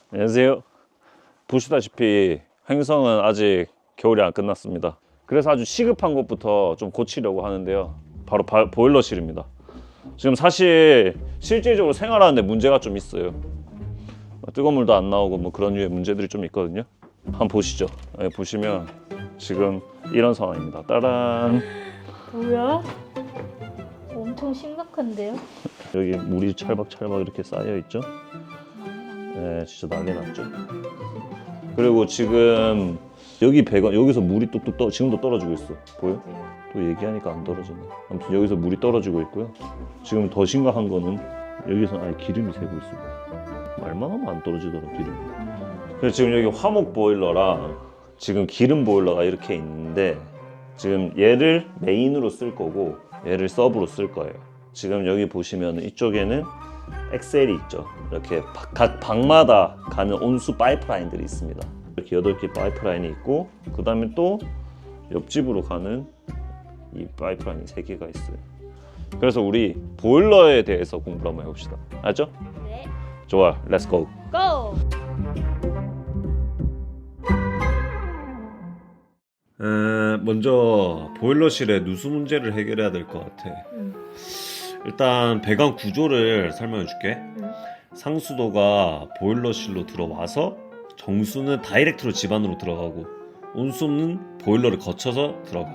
안녕하세요. 보시다시피 행성은 아직 겨울이 안 끝났습니다. 그래서 아주 시급한 것부터 좀 고치려고 하는데요. 바로 보일러실입니다. 지금 사실 실질적으로 생활하는데 문제가 좀 있어요. 뜨거운 물도 안 나오고 뭐 그런 류의 문제들이 좀 있거든요. 한번 보시죠. 네, 보시면 지금 이런 상황입니다. 따란. 뭐야? 엄청 심각한데요? 여기 물이 찰박찰박 이렇게 쌓여 있죠. 네, 진짜 난리 났죠. 그리고 지금 여기 배관 여기서 물이 뚝뚝 지금도 떨어지고 있어. 보여? 또 얘기하니까 안 떨어지네. 아무튼 여기서 물이 떨어지고 있고요. 지금 더 심각한 거는 여기서 아예 기름이 새고 있어. 말만 하면 안 떨어지더라 기름이. 그래서 지금 여기 화목 보일러랑 지금 기름 보일러가 이렇게 있는데 지금 얘를 메인으로 쓸 거고 얘를 서브로 쓸 거예요. 지금 여기 보시면 이쪽에는 엑셀이 있죠. 이렇게 각 방마다 가는 온수 파이프라인들이 있습니다. 이렇게 8개 파이프라인이 있고 그 다음에 또 옆집으로 가는 이 파이프라인이 3개가 있어요. 그래서 우리 보일러에 대해서 공부를 한번 해봅시다. 알죠? 네. 좋아, 렛츠 고! 고! 먼저 보일러실의 누수 문제를 해결해야 될 것 같아. 일단 배관 구조를 설명해 줄게. 상수도가 보일러실로 들어와서 정수는 다이렉트로 집 안으로 들어가고 온수는 보일러를 거쳐서 들어가.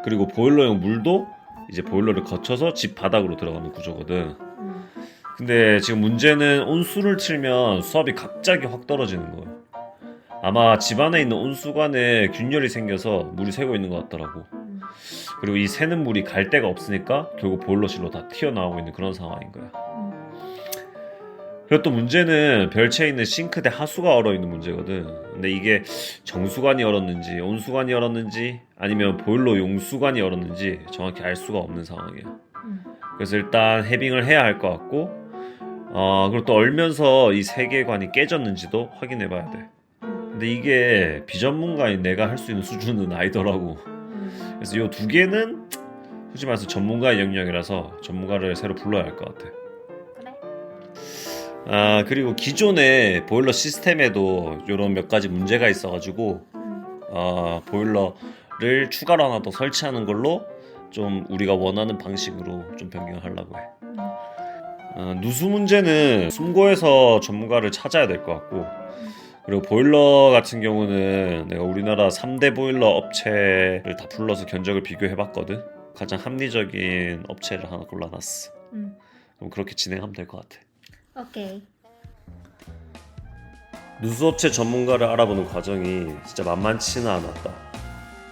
그리고 보일러용 물도 이제 보일러를 거쳐서 집 바닥으로 들어가는 구조거든. 근데 지금 문제는 온수를 틀면 수압이 갑자기 확 떨어지는 거예요. 아마 집 안에 있는 온수관에 균열이 생겨서 물이 새고 있는 것 같더라고. 그리고 이 새는 물이 갈 데가 없으니까 결국 보일러실로 다 튀어나오고 있는 그런 상황인 거야. 그리고 또 문제는 별채에 있는 싱크대 하수가 얼어있는 문제거든. 근데 이게 정수관이 얼었는지 온수관이 얼었는지 아니면 보일러 용수관이 얼었는지 정확히 알 수가 없는 상황이야. 그래서 일단 해빙을 해야 할 것 같고 그리고 또 얼면서 이 세 개의 관이 깨졌는지도 확인해 봐야 돼. 근데 이게 비전문가인 내가 할 수 있는 수준은 아니더라고. 그래서 이 두 개는 솔직히 말해서 전문가의 영역이라서 전문가를 새로 불러야 할 것 같아. 그리고 기존의 보일러 시스템에도 이런 몇 가지 문제가 있어가지고 보일러를 추가로 하나 더 설치하는 걸로 좀 우리가 원하는 방식으로 좀 변경하려고 해. 누수 문제는 숨고에서 전문가를 찾아야 될 것 같고, 그리고 보일러 같은 경우는 내가 우리나라 3대 보일러 업체를 다 불러서 견적을 비교해봤거든. 가장 합리적인 업체를 하나 골라놨어. 그럼 그렇게 진행하면 될 것 같아. 오케이. 누수업체 전문가를 알아보는 과정이 진짜 만만치는 않았다.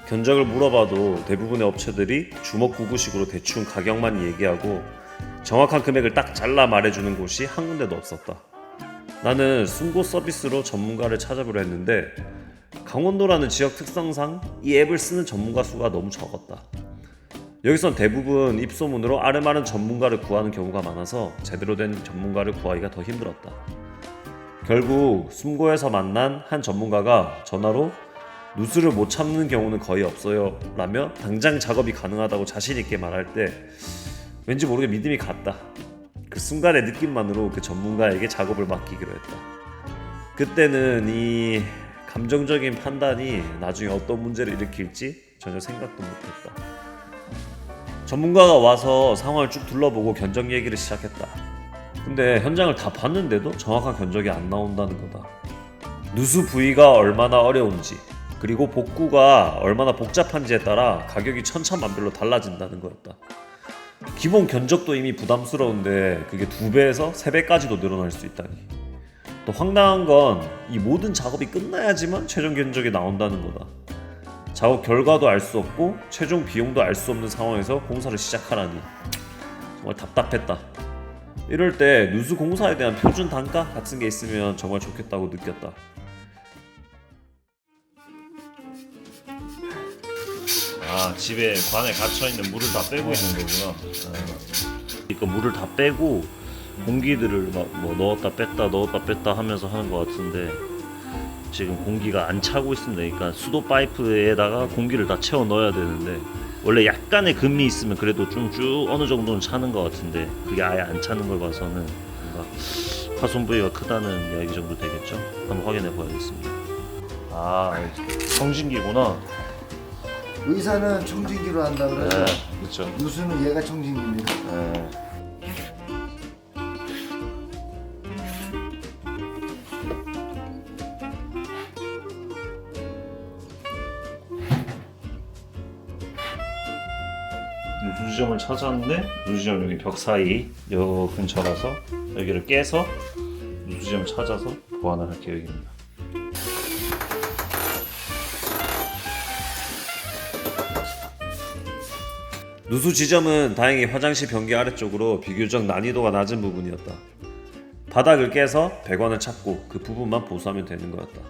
견적을 물어봐도 대부분의 업체들이 주먹구구식으로 대충 가격만 얘기하고 정확한 금액을 딱 잘라 말해주는 곳이 한 군데도 없었다. 나는 숨고 서비스로 전문가를 찾아보려 했는데 강원도라는 지역 특성상 이 앱을 쓰는 전문가 수가 너무 적었다. 여기선 대부분 입소문으로 아름아름 전문가를 구하는 경우가 많아서 제대로 된 전문가를 구하기가 더 힘들었다. 결국 숨고에서 만난 한 전문가가 전화로 누수를 못 참는 경우는 거의 없어요 라며 당장 작업이 가능하다고 자신있게 말할 때 왠지 모르게 믿음이 갔다. 그 순간의 느낌만으로 그 전문가에게 작업을 맡기기로 했다. 그때는 이 감정적인 판단이 나중에 어떤 문제를 일으킬지 전혀 생각도 못했다. 전문가가 와서 상황을 쭉 둘러보고 견적 얘기를 시작했다. 근데 현장을 다 봤는데도 정확한 견적이 안 나온다는 거다. 누수 부위가 얼마나 어려운지 그리고 복구가 얼마나 복잡한지에 따라 가격이 천차만별로 달라진다는 거였다. 기본 견적도 이미 부담스러운데 그게 2배에서 3배까지도 늘어날 수 있다니. 또 황당한 건 이 모든 작업이 끝나야지만 최종 견적이 나온다는 거다. 작업 결과도 알 수 없고 최종 비용도 알 수 없는 상황에서 공사를 시작하라니 정말 답답했다. 이럴 때 누수 공사에 대한 표준 단가 같은 게 있으면 정말 좋겠다고 느꼈다. 집에 관에 갇혀있는 물을 다 빼고 있는 거구나. 그러니까 물을 다 빼고 공기들을 막 뭐 넣었다 뺐다 하면서 하는 것 같은데 지금 공기가 안 차고 있습니다. 그러니까 수도 파이프에다가 공기를 다 채워 넣어야 되는데 원래 약간의 금이 있으면 그래도 좀 쭉 어느 정도는 차는 것 같은데 그게 아예 안 차는 걸 봐서는 뭔가 파손 부위가 크다는 이야기 정도 되겠죠? 한번 확인해 봐야겠습니다. 아, 청진기구나. 의사는 청진기로 한다 네, 그러죠. 그렇죠. 누수는 얘가 청진기입니다. 네. 누수 지점을 찾았는데 누수 지점 여기 벽 사이 요 근처라서 여기를 깨서 누수 지점을 찾아서 보완을 할 계획입니다. 누수 지점은 다행히 화장실 변기 아래쪽으로 비교적 난이도가 낮은 부분이었다. 바닥을 깨서 배관을 찾고 그 부분만 보수하면 되는 거였다.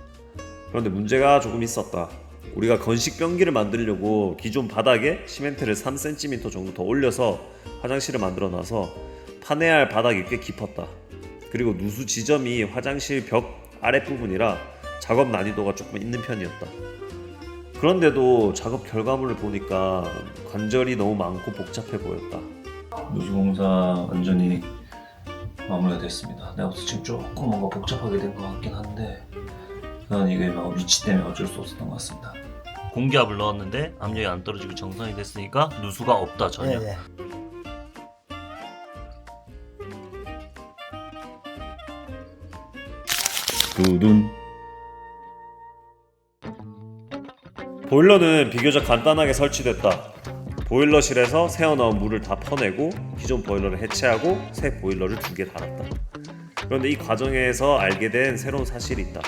그런데 문제가 조금 있었다. 우리가 건식 변기를 만들려고 기존 바닥에 시멘트를 3cm 정도 더 올려서 화장실을 만들어 놔서 파내야 할 바닥이 꽤 깊었다. 그리고 누수 지점이 화장실 벽 아랫부분이라 작업 난이도가 조금 있는 편이었다. 그런데도 작업 결과물을 보니까 관절이 너무 많고 복잡해 보였다. 누수 공사 완전히 마무리가 됐습니다. 내가 지금 조금 뭔가 복잡하게 된 것 같긴 한데 그건 이게 막 위치 때문에 어쩔 수 없었던 것 같습니다. 공기압을 넣었는데 압력이 안 떨어지고 정상이 됐으니까 누수가 없다 전혀. 네. 두둔. 보일러는 비교적 간단하게 설치됐다. 보일러실에서 새어나온 물을 다 퍼내고 기존 보일러를 해체하고 새 보일러를 2개 달았다. 그런데 이 과정에서 알게 된 새로운 사실이 있다.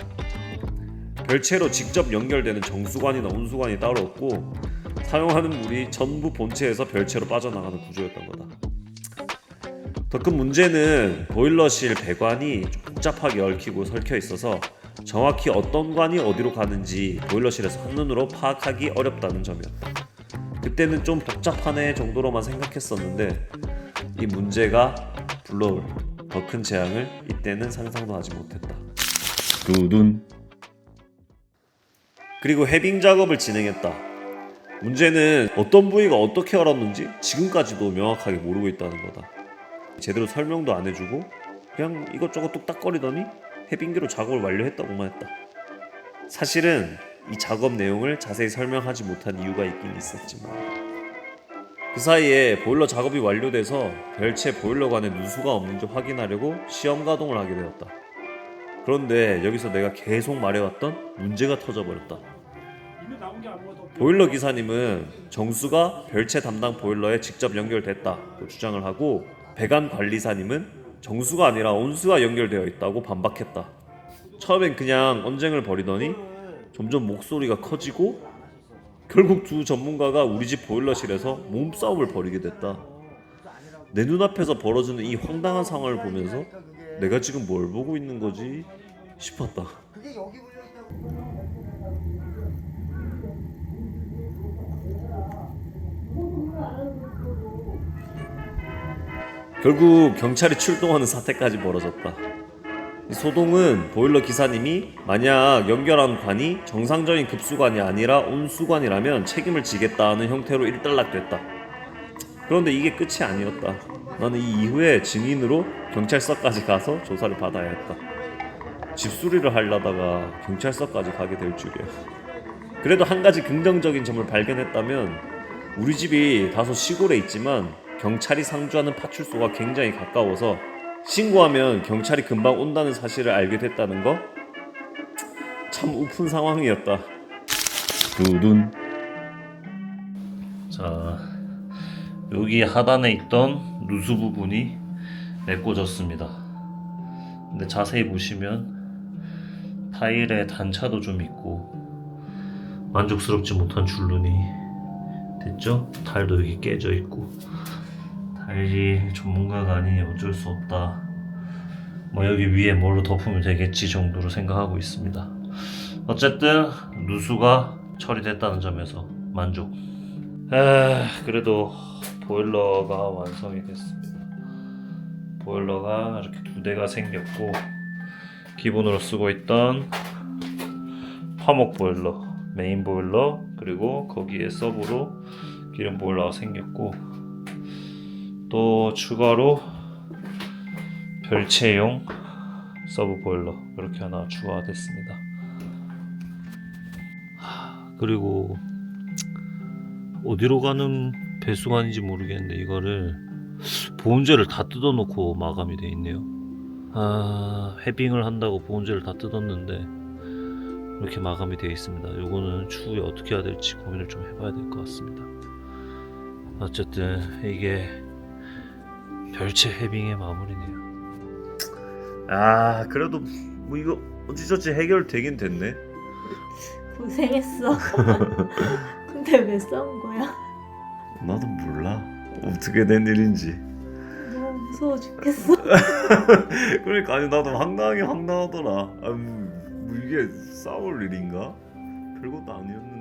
별채로 직접 연결되는 정수관이나 온수관이 따로 없고 사용하는 물이 전부 본체에서 별채로 빠져나가는 구조였던 거다. 더 큰 문제는 보일러실 배관이 좀 복잡하게 얽히고 설켜 있어서 정확히 어떤 관이 어디로 가는지 보일러실에서 한눈으로 파악하기 어렵다는 점이었다. 그때는 좀 복잡하네 정도로만 생각했었는데 이 문제가 불러올 더 큰 재앙을 이때는 상상도 하지 못했다. 두둔. 그리고 해빙 작업을 진행했다. 문제는 어떤 부위가 어떻게 얼었는지 지금까지도 명확하게 모르고 있다는 거다. 제대로 설명도 안 해주고 그냥 이것저것 뚝딱거리더니 해빙기로 작업을 완료했다고만 했다. 사실은 이 작업 내용을 자세히 설명하지 못한 이유가 있긴 있었지만 그 사이에 보일러 작업이 완료돼서 별채 보일러관에 누수가 없는지 확인하려고 시험 가동을 하게 되었다. 그런데 여기서 내가 계속 말해왔던 문제가 터져버렸다. 보일러 기사님은 정수가 별채 담당 보일러에 직접 연결됐다고 주장을 하고 배관 관리사님은 정수가 아니라 온수가 연결되어 있다고 반박했다. 처음엔 그냥 언쟁을 벌이더니 점점 목소리가 커지고 결국 두 전문가가 우리 집 보일러실에서 몸싸움을 벌이게 됐다. 내 눈앞에서 벌어지는 이 황당한 상황을 보면서 내가 지금 뭘 보고 있는 거지 싶었다. 그게 여기 불렸다고. 결국 경찰이 출동하는 사태까지 벌어졌다. 이 소동은 보일러 기사님이 만약 연결한 관이 정상적인 급수관이 아니라 온수관이라면 책임을 지겠다는 형태로 일단락됐다. 그런데 이게 끝이 아니었다. 나는 이 이후에 증인으로 경찰서까지 가서 조사를 받아야 했다. 집수리를 하려다가 경찰서까지 가게 될 줄이야. 그래도 한 가지 긍정적인 점을 발견했다면 우리 집이 다소 시골에 있지만 경찰이 상주하는 파출소가 굉장히 가까워서 신고하면 경찰이 금방 온다는 사실을 알게 됐다는 거? 참 우픈 상황이었다. 두둔. 자, 여기 하단에 있던 누수 부분이 메꿔졌습니다. 근데 자세히 보시면 타일에 단차도 좀 있고 만족스럽지 못한 줄눈이 됐죠? 타일도 여기 깨져 있고 타일이 전문가가 아니니 어쩔 수 없다. 뭐 여기 위에 뭘로 덮으면 되겠지 정도로 생각하고 있습니다. 어쨌든 누수가 처리됐다는 점에서 만족. 그래도 보일러가 완성이 됐습니다. 보일러가 이렇게 2대가 생겼고 기본으로 쓰고 있던 화목 보일러, 메인 보일러, 그리고 거기에 서브로 기름 보일러가 생겼고 또 추가로 별채용 서브 보일러 이렇게 하나 추가됐습니다. 그리고 어디로 가는 배수관인지 모르겠는데 이거를 보온재를 다 뜯어놓고 마감이 돼 있네요. 해빙을 한다고 보온재를 다 뜯었는데 이렇게 마감이 되어 있습니다. 요거는 추후에 어떻게 해야 될지 고민을 좀 해봐야 될 것 같습니다. 어쨌든 이게 별채 해빙의 마무리네요. 그래도 뭐 이거 어찌저찌 해결되긴 됐네. 고생했어. 근데 왜 싸운 거야? 나도 몰라 어떻게 된 일인지. 너무 무서워 죽겠어. 그러니까 아니 나도 황당하더라. 뭐 이게 싸울 일인가? 별것도 아니었는데.